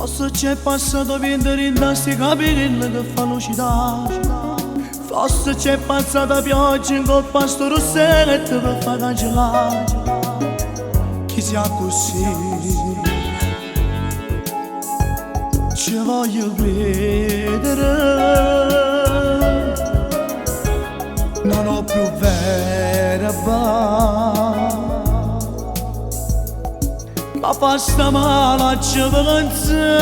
Forse c'è passato vento in sti capelli che fanno citare. Forse c'è passata pioggia in col pasto rossetto per far cancellare. Chi sia così ci voglio credere. Non ho più verba, ma fa sta male ci pensare.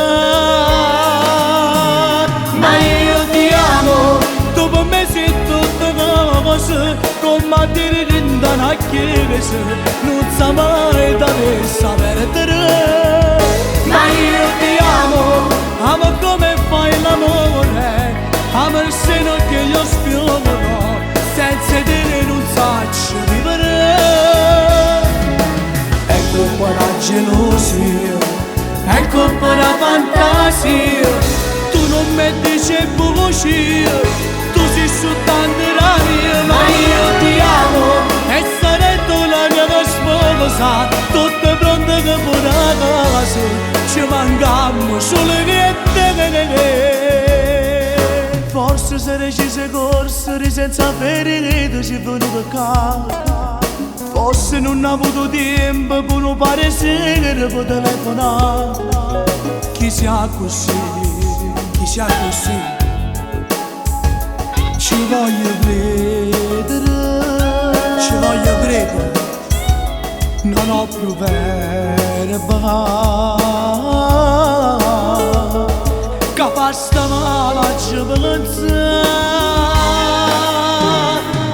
Ma io ti amo, dopo me sei tutte cose, come dire in una chiesa, non sa mai da me sapere. Ma io ti amo, amo come fai l'amore, amo il seno che io spiego, senza dire non saccio vivere. È colpa la gelosia, è colpa la fantasia. Tu non mi dici bugie, tu sei soltanto la mia. Ma io ti amo e sarei tu la mia sposa, tutte pronte che pure a casa. Ci mancammo solo niente. Forse se recise corse senza ferire ci è venuto qua. Forse non ho avuto tempo per non pare sera per telefonare. Chi sia così, ci voglio credere, non ho più verba, che fa sta male ci pensare.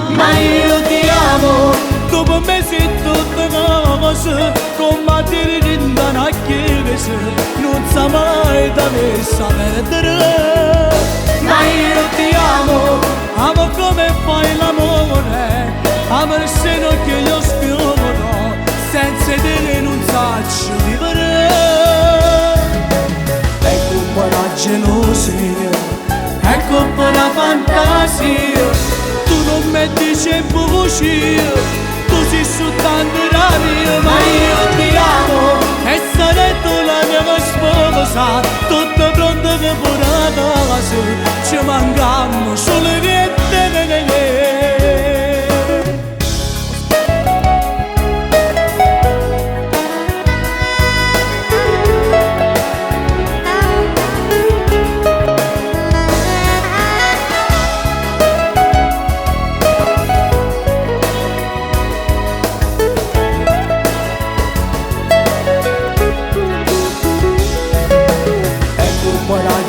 Ma io ti amo, dopo me sei tutte cose, come dire in una chiesa, non sa mai da me sapere. Ma io ti amo, amo come fai l'amore, amo il seno che io spiego, senza dire non saccio vivere. È colpa la gelosia, è colpa la fantasia. Tu non mi dici bugie, tu sei soltanto la mia. Ma io ti amo e sarei tu la mia sposa, tutto pronto che pure a casa. Ci mancammo solo niente.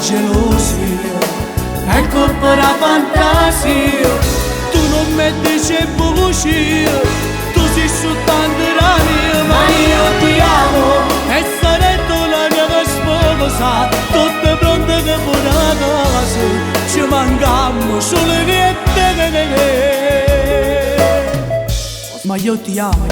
Gelosia, è colpa la fantasia. Tu non mi dici bugie, tu sei soltanto la mia. Ma io ti amo e sarei tu la mia sposa, tutte pronte che pure a casa. Ci mancammo solo niente. Ma io ti amo,